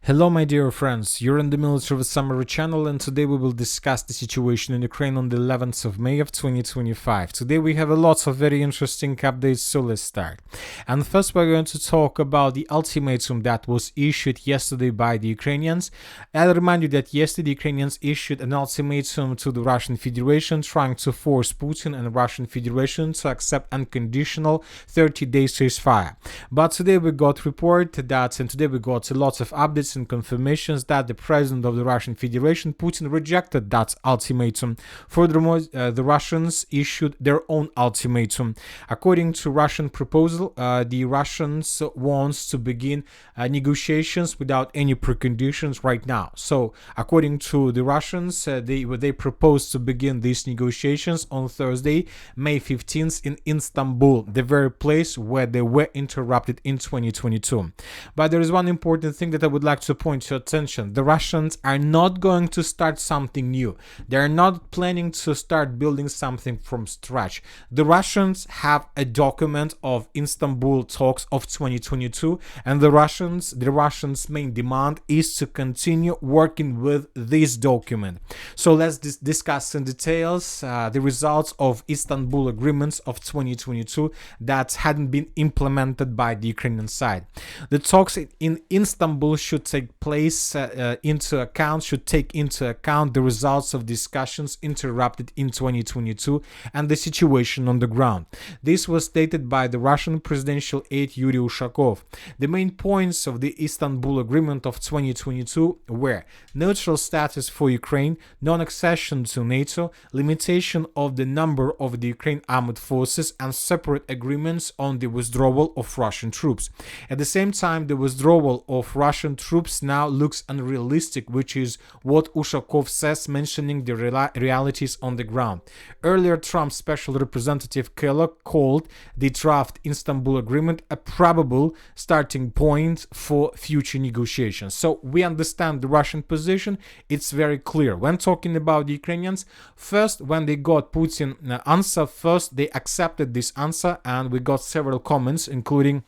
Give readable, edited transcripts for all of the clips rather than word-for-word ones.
Hello my dear friends, you're in the Military Summary channel, and today we will discuss the situation in Ukraine on the 11th of May of 2025. Today we have a lot of very interesting updates, so let's start. And first we're going to talk about the ultimatum that was issued yesterday by the Ukrainians. I'll remind you that yesterday the Ukrainians issued an ultimatum to the Russian Federation, trying to force Putin and the Russian Federation to accept unconditional 30-day ceasefire. But today we got report that, and today we got a lot of updates and confirmations that the president of the Russian Federation, Putin, rejected that ultimatum. Furthermore, the Russians issued their own ultimatum. According to Russian proposal, the Russians want to begin negotiations without any preconditions right now. So, according to the Russians, they propose to begin these negotiations on Thursday, May 15th in Istanbul, the very place where they were interrupted in 2022. But there is one important thing that I would like to point your attention. The Russians are not going to start something new. They are not planning to start building something from scratch. The Russians have a document of Istanbul talks of 2022, and the Russians' main demand is to continue working with this document. So let's discuss in details the results of Istanbul agreements of 2022 that hadn't been implemented by the Ukrainian side. The talks in Istanbul should take into account the results of discussions interrupted in 2022 and the situation on the ground. This was stated by the Russian presidential aide Yuri Ushakov. The main points of the Istanbul Agreement of 2022 were neutral status for Ukraine, non-accession to NATO, limitation of the number of the Ukraine armed forces, and separate agreements on the withdrawal of Russian troops. At the same time, the withdrawal of Russian troops now looks unrealistic, which is what Ushakov says, mentioning the realities on the ground. Earlier, Trump's special representative Keller called the draft Istanbul Agreement a probable starting point for future negotiations. So we understand the Russian position. It's very clear. When talking about the Ukrainians, first, when they got Putin answer, first they accepted this answer, and we got several comments, including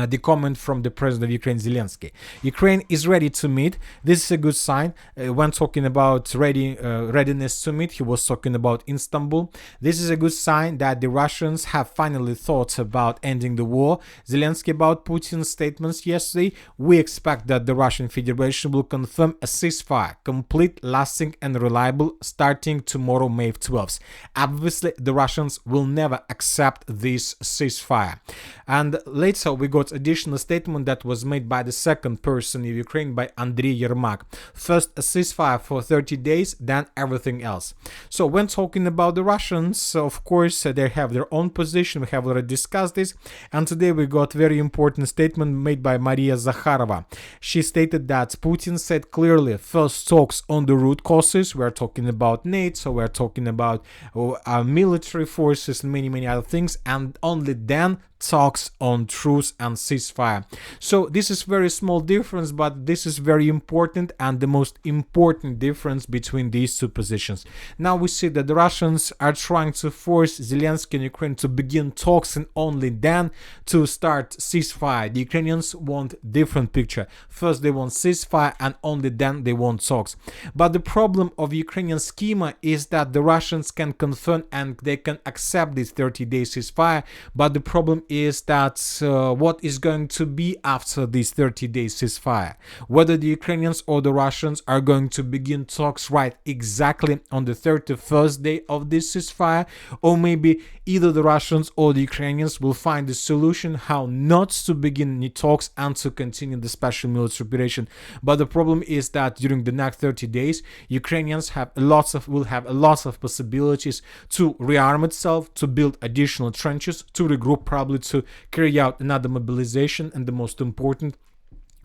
the comment from the president of Ukraine, Zelensky. Ukraine is ready to meet. This is a good sign. When talking about readiness to meet, he was talking about Istanbul. This is a good sign that the Russians have finally thought about ending the war. Zelensky about Putin's statements yesterday. We expect that the Russian Federation will confirm a ceasefire, complete, lasting, and reliable, starting tomorrow, May 12th. Obviously, the Russians will never accept this ceasefire. And later, we got additional statement that was made by the second person in Ukraine, by Andriy Yermak. First a ceasefire for 30 days, then everything else. So when talking about the Russians, of course, they have their own position. We have already discussed this, and today we got very important statement made by Maria Zakharova. She stated that Putin said clearly, first talks on the root causes. We're talking about NATO, we're talking about our military forces and many other things, and only then talks on truce and ceasefire. So this is very small difference, but this is very important, and the most important difference between these two positions. Now we see that the Russians are trying to force Zelensky and Ukraine to begin talks, and only then to start ceasefire. The Ukrainians want different picture. First they want ceasefire, and only then they want talks. But the problem of Ukrainian schema is that the Russians can confirm and they can accept this 30-day ceasefire, but the problem is that what is going to be after this 30-day ceasefire, whether the Ukrainians or the Russians are going to begin talks right exactly on the 31st day of this ceasefire, or maybe either the Russians or the Ukrainians will find a solution how not to begin any talks and to continue the special military operation. But the problem is that during the next 30 days, Ukrainians will have a lot of possibilities to rearm itself, to build additional trenches, to regroup, probably to carry out another mobilization, and the most important,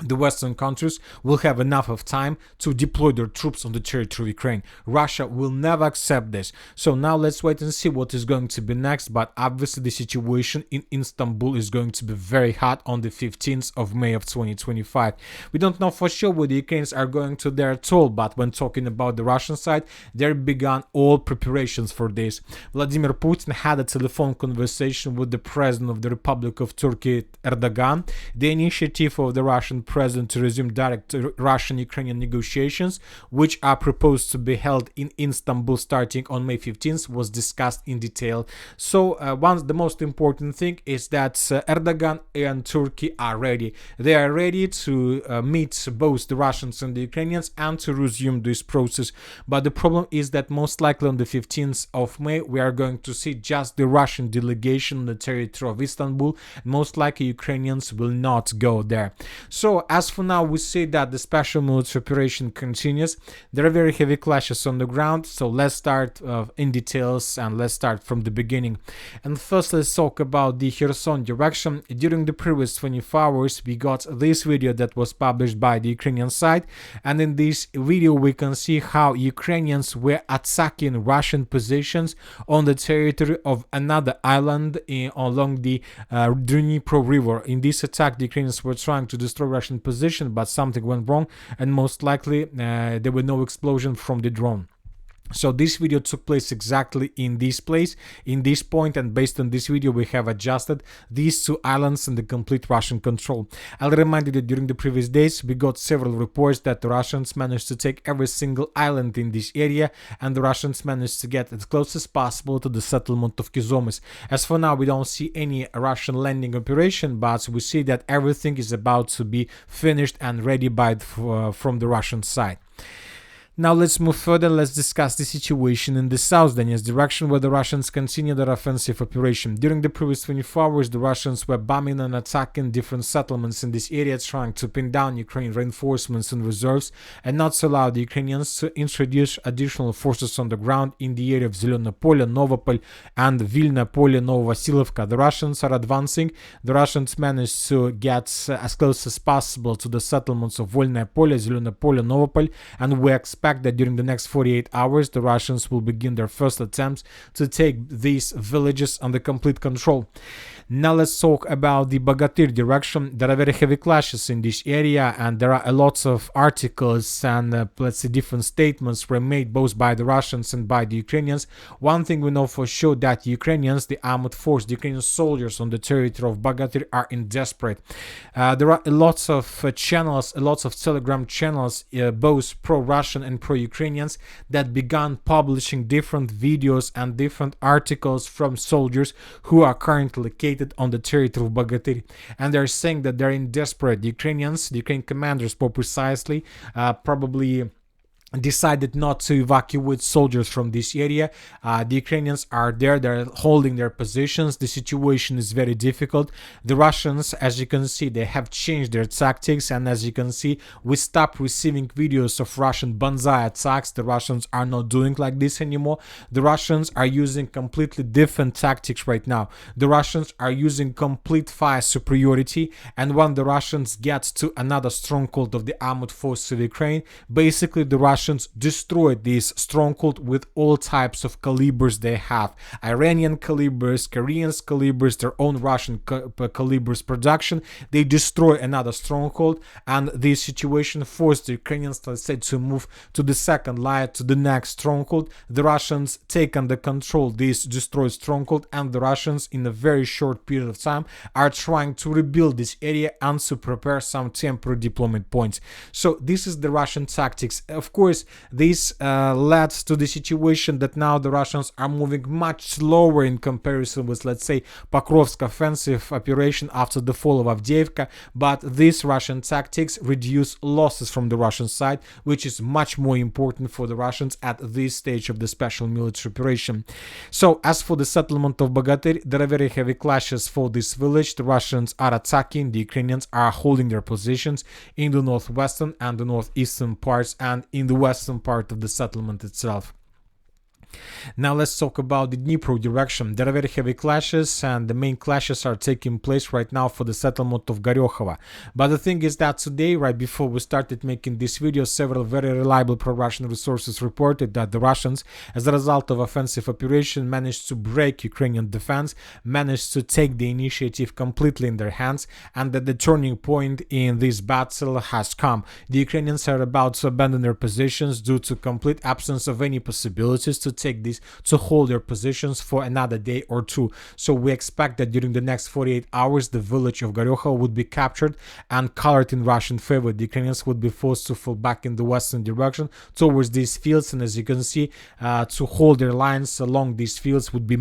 the Western countries will have enough of time to deploy their troops on the territory of Ukraine. Russia will never accept this. So now let's wait and see what is going to be next. But obviously the situation in Istanbul is going to be very hot on the 15th of May of 2025. We don't know for sure where the Ukrainians are going to there at all, but when talking about the Russian side, they began all preparations for this. Vladimir Putin had a telephone conversation with the president of the Republic of Turkey, Erdogan. The initiative of the Russian president to resume direct Russian-Ukrainian negotiations, which are proposed to be held in Istanbul starting on May 15th, was discussed in detail. So the most important thing is that Erdogan and Turkey are ready. They are ready to meet both the Russians and the Ukrainians and to resume this process. But the problem is that most likely on the 15th of May, we are going to see just the Russian delegation on the territory of Istanbul. Most likely Ukrainians will not go there. So as for now, we see that the special military operation continues. There are very heavy clashes on the ground. So let's start in details and let's start from the beginning. And first, let's talk about the Kherson direction. During the previous 24 hours, we got this video that was published by the Ukrainian side. And in this video, we can see how Ukrainians were attacking Russian positions on the territory of another island along the Dnipro river. In this attack, the Ukrainians were trying to destroy Russian position, but something went wrong, and most likely there were no explosion from the drone. So this video took place exactly in this place, in this point, and based on this video we have adjusted these two islands under complete Russian control. I'll remind you that during the previous days we got several reports that the Russians managed to take every single island in this area, and the Russians managed to get as close as possible to the settlement of Kyzyomys. As for now, we don't see any Russian landing operation, but we see that everything is about to be finished and ready from the Russian side. Now let's move further. Let's discuss the situation in the South Donetsk direction, where the Russians continue their offensive operation. During the previous 24 hours, the Russians were bombing and attacking different settlements in this area, trying to pin down Ukrainian reinforcements and reserves and not to allow the Ukrainians to introduce additional forces on the ground in the area of Zelene Pole, Novopol, and Vilna Pole, Novomykhailivka. The Russians are advancing. The Russians managed to get as close as possible to the settlements of Volne Pole, Zelene Pole, Novopol, and we expect that during the next 48 hours the Russians will begin their first attempts to take these villages under complete control. Now let's talk about the Bogatyr direction. There are very heavy clashes in this area, and there are a lot of articles and let's say different statements were made both by the Russians and by the Ukrainians. One thing we know for sure, that the Ukrainians, the armed force, the Ukrainian soldiers on the territory of Bogatyr are in desperate. There are lots of channels, lots of Telegram channels, both pro-Russian and pro-Ukrainians, that began publishing different videos and different articles from soldiers who are currently located on the territory of Bogatyr, and they're saying that they're in desperate. The Ukrainians, the Ukrainian commanders more precisely, probably decided not to evacuate soldiers from this area. The Ukrainians are there, they're holding their positions. The situation is very difficult. The Russians, as you can see, they have changed their tactics, and as you can see, we stopped receiving videos of Russian banzai attacks. The Russians are not doing like this anymore. The Russians are using completely different tactics right now. The Russians are using complete fire superiority, and when the Russians get to another stronghold of the armed forces of Ukraine, basically the Russians destroyed this stronghold with all types of calibers they have. Iranian calibers, Korean calibers, their own Russian calibers production. They destroy another stronghold, and this situation forced the Ukrainians, let's say, to move to the second line, to the next stronghold. The Russians take under control this destroyed stronghold, and the Russians in a very short period of time are trying to rebuild this area and to prepare some temporary deployment points. So this is the Russian tactics. Of course, this led to the situation that now the Russians are moving much slower in comparison with, let's say, Pokrovsk offensive operation after the fall of Avdiivka, but these Russian tactics reduce losses from the Russian side, which is much more important for the Russians at this stage of the special military operation. So as for the settlement of Bogatyr, there are very heavy clashes for this village. The Russians are attacking, the Ukrainians are holding their positions in the northwestern and the northeastern parts and in the western part of the settlement itself. Now let's talk about the Dnipro direction. There are very heavy clashes, and the main clashes are taking place right now for the settlement of Goryokhova. But the thing is that today, right before we started making this video, several very reliable pro-Russian resources reported that the Russians, as a result of offensive operation, managed to break Ukrainian defense, managed to take the initiative completely in their hands, and that the turning point in this battle has come. The Ukrainians are about to abandon their positions due to complete absence of any possibilities to take this, to hold their positions for another day or two. So we expect that during the next 48 hours, the village of Gorokhovo would be captured and colored in Russian favor. The Ukrainians would be forced to fall back in the western direction towards these fields, and as you can see, to hold their lines along these fields would be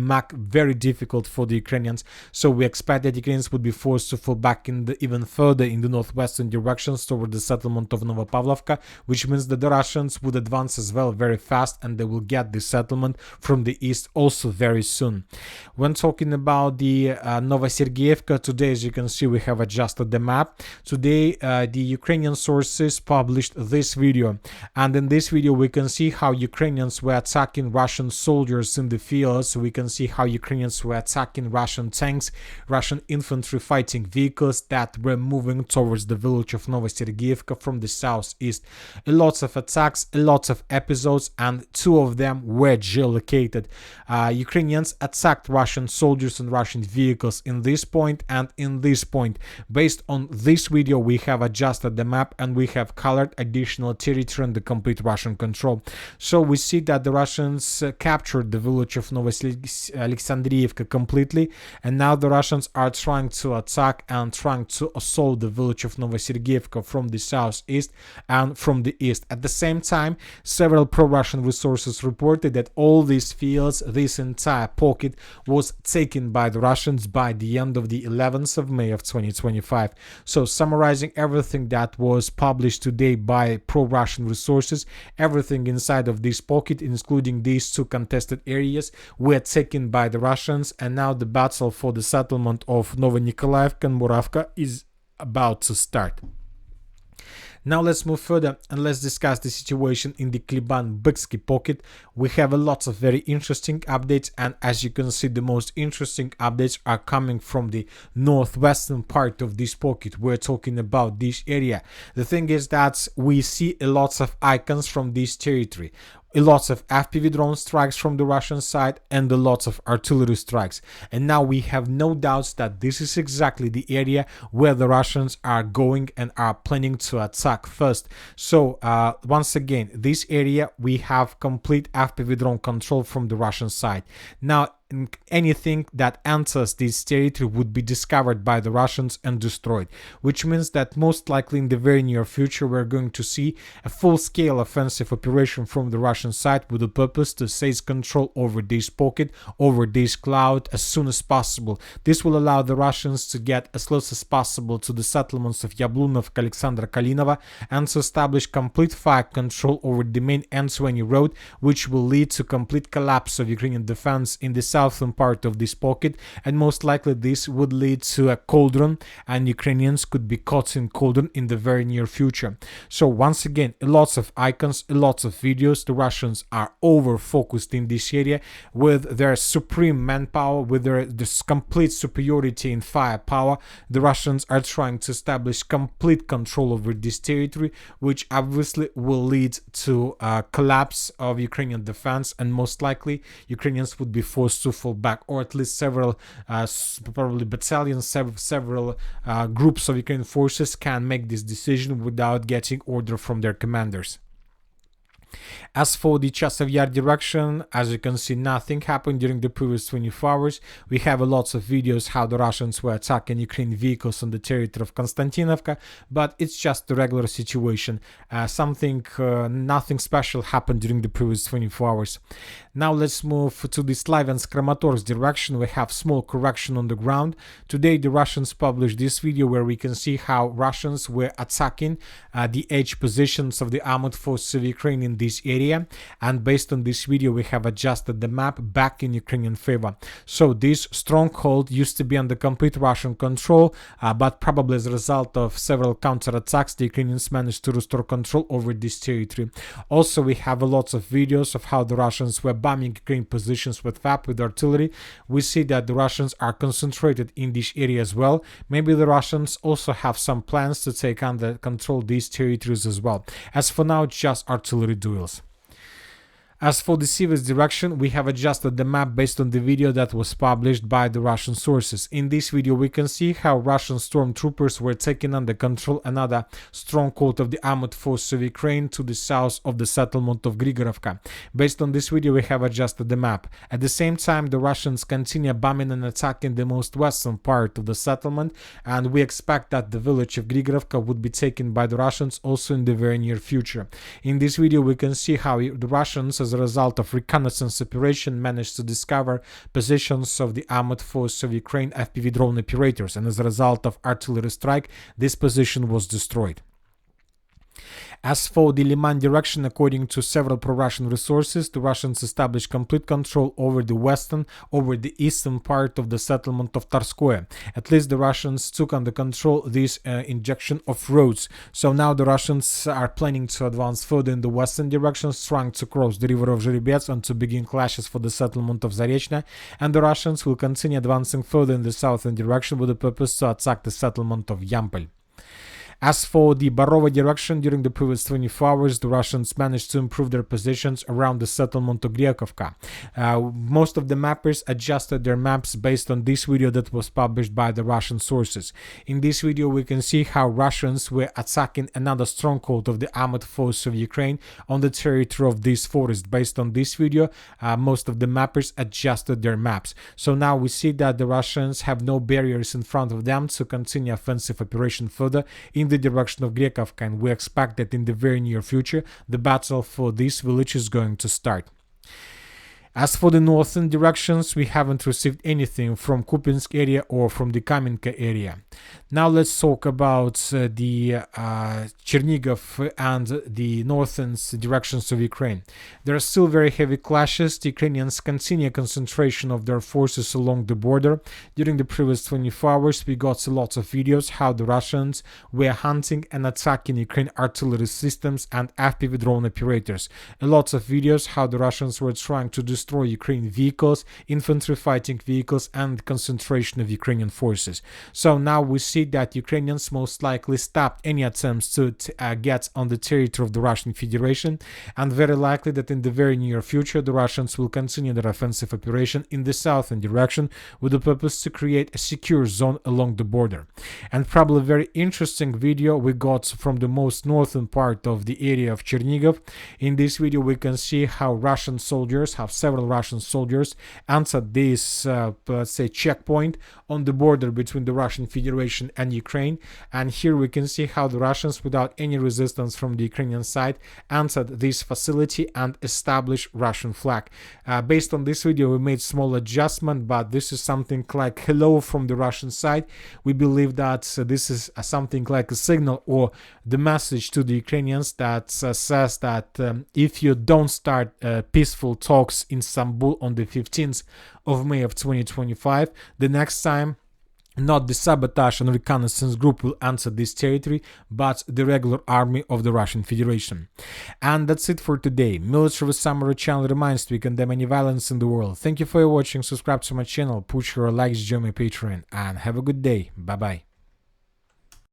very difficult for the Ukrainians. So we expect that Ukrainians would be forced to fall back in even further in the northwestern directions toward the settlement of Novomykhailivka, which means that the Russians would advance as well very fast, and they will get the settlement from the east also very soon. When talking about the Novosergeyevka, today, as you can see, we have adjusted the map. Today, the Ukrainian sources published this video, and in this video we can see how Ukrainians were attacking Russian soldiers in the fields. We can see how Ukrainians were attacking Russian tanks, Russian infantry fighting vehicles that were moving towards the village of Novosergeyevka from the southeast. A lot of attacks, a lot of episodes, and two of them were geolocated. Ukrainians attacked Russian soldiers and Russian vehicles in this point and in this point. Based on this video, we have adjusted the map and we have colored additional territory and the complete Russian control. So we see that the Russians captured the village of Novoalexandriivka completely, and now the Russians are trying to attack and trying to assault the village of Novosergeyevka from the southeast and from the east. At the same time, several pro-Russian resources reported that all these fields, this entire pocket, was taken by the Russians by the end of the 11th of May of 2025. So summarizing everything that was published today by pro-Russian resources, everything inside of this pocket, including these two contested areas, were taken by the Russians, and now the battle for the settlement of Novomykhailivka and Borovka is about to start. Now let's move further and let's discuss the situation in the Kliban-Byksky pocket. We have a lot of very interesting updates, and as you can see, the most interesting updates are coming from the northwestern part of this pocket. We're talking about this area. The thing is that we see a lot of icons from this territory. A lot of FPV drone strikes from the Russian side and a lot of artillery strikes. And now we have no doubts that this is exactly the area where the Russians are going and are planning to attack first. So once again, this area we have complete FPV drone control from the Russian side. Now anything that enters this territory would be discovered by the Russians and destroyed, which means that most likely in the very near future we're going to see a full-scale offensive operation from the Russian side with the purpose to seize control over this pocket, over this cloud as soon as possible. This will allow the Russians to get as close as possible to the settlements of Yablunovka, Alexandra Kalinova, and to establish complete fire control over the main N20 road, which will lead to complete collapse of Ukrainian defense in the southern part of this pocket, and most likely this would lead to a cauldron, and Ukrainians could be caught in cauldron in the very near future. So once again, lots of icons, lots of videos. The Russians are over focused in this area with their supreme manpower, with their complete superiority in firepower. The Russians are trying to establish complete control over this territory, which obviously will lead to a collapse of Ukrainian defense, and most likely Ukrainians would be forced to fall back, or at least several probably battalions, several groups of Ukrainian forces can make this decision without getting order from their commanders. As for the Chasiv Yar direction, as you can see, nothing happened during the previous 24 hours. We have lots of videos how the Russians were attacking Ukrainian vehicles on the territory of Konstantinovka, but it's just a regular situation. Nothing special happened during the previous 24 hours. Now let's move to the Slavyansk-Kramatorsk direction. We have small correction on the ground. Today the Russians published this video where we can see how Russians were attacking the edge positions of the armored forces of Ukraine in this area, and based on this video we have adjusted the map back in Ukrainian favor. So this stronghold used to be under complete Russian control, but probably as a result of several counterattacks the Ukrainians managed to restore control over this territory. Also we have a lot of videos of how the Russians were bombing Ukrainian positions with FAP, with artillery. We see that the Russians are concentrated in this area as well. Maybe the Russians also have some plans to take under control these territories as well. As for now, it's just artillery duels. As for the Siversk direction, we have adjusted the map based on the video that was published by the Russian sources. In this video, we can see how Russian stormtroopers were taking under control another stronghold of the armored forces of Ukraine to the south of the settlement of Grigorovka. Based on this video, we have adjusted the map. At the same time, the Russians continue bombing and attacking the most western part of the settlement, and we expect that the village of Grigorovka would be taken by the Russians also in the very near future. In this video, we can see how the Russians, as a result of reconnaissance operation, managed to discover positions of the armored forces of Ukraine FPV drone operators, and as a result of artillery strike, this position was destroyed. As for the Lyman direction, according to several pro-Russian resources, the Russians established complete control over the eastern part of the settlement of Tarskoye. At least the Russians took under control this injection of roads. So now the Russians are planning to advance further in the western direction, trying to cross the river of Zherebets and to begin clashes for the settlement of Zarechna, and the Russians will continue advancing further in the southern direction with the purpose to attack the settlement of Yampol. As for the Borova direction, during the previous 24 hours, the Russians managed to improve their positions around the settlement of Griakovka. Most of the mappers adjusted their maps based on this video that was published by the Russian sources. In this video, we can see how Russians were attacking another stronghold of the armored forces of Ukraine on the territory of this forest. Based on this video, most of the mappers adjusted their maps. So now we see that the Russians have no barriers in front of them to continue offensive operation further in the direction of Griakovka, and we expect that in the very near future the battle for this village is going to start. As for the northern directions, we haven't received anything from Kupinsk area or from the Kamenka area. Now let's talk about the Chernihiv and the northern directions of Ukraine. There are still very heavy clashes. The Ukrainians continue concentration of their forces along the border. During the previous 24 hours, we got a lot of videos how the Russians were hunting and attacking Ukraine artillery systems and FPV drone operators. A lot of videos how the Russians were trying to destroy Ukrainian vehicles, infantry fighting vehicles, and concentration of Ukrainian forces. So now we see that Ukrainians most likely stopped any attempts to get on the territory of the Russian Federation, and very likely that in the very near future the Russians will continue their offensive operation in the southern direction with the purpose to create a secure zone along the border. And probably a very interesting video we got from the most northern part of the area of Chernihiv. In this video we can see how Russian soldiers, several Russian soldiers entered this, let's say, checkpoint on the border between the Russian Federation and Ukraine. And here we can see how the Russians, without any resistance from the Ukrainian side, entered this facility and established Russian flag. Based on this video, we made small adjustment, but this is something like hello from the Russian side. We believe that this is something like a signal or the message to the Ukrainians that says that if you don't start peaceful talks in Istanbul on the 15th of May of 2025, the next time not the sabotage and reconnaissance group will enter this territory, but the regular army of the Russian Federation. And that's it for today. Military Summary channel reminds we condemn any violence in the world. Thank you for watching, subscribe to my channel, push your likes, join my Patreon, and have a good day. Bye bye.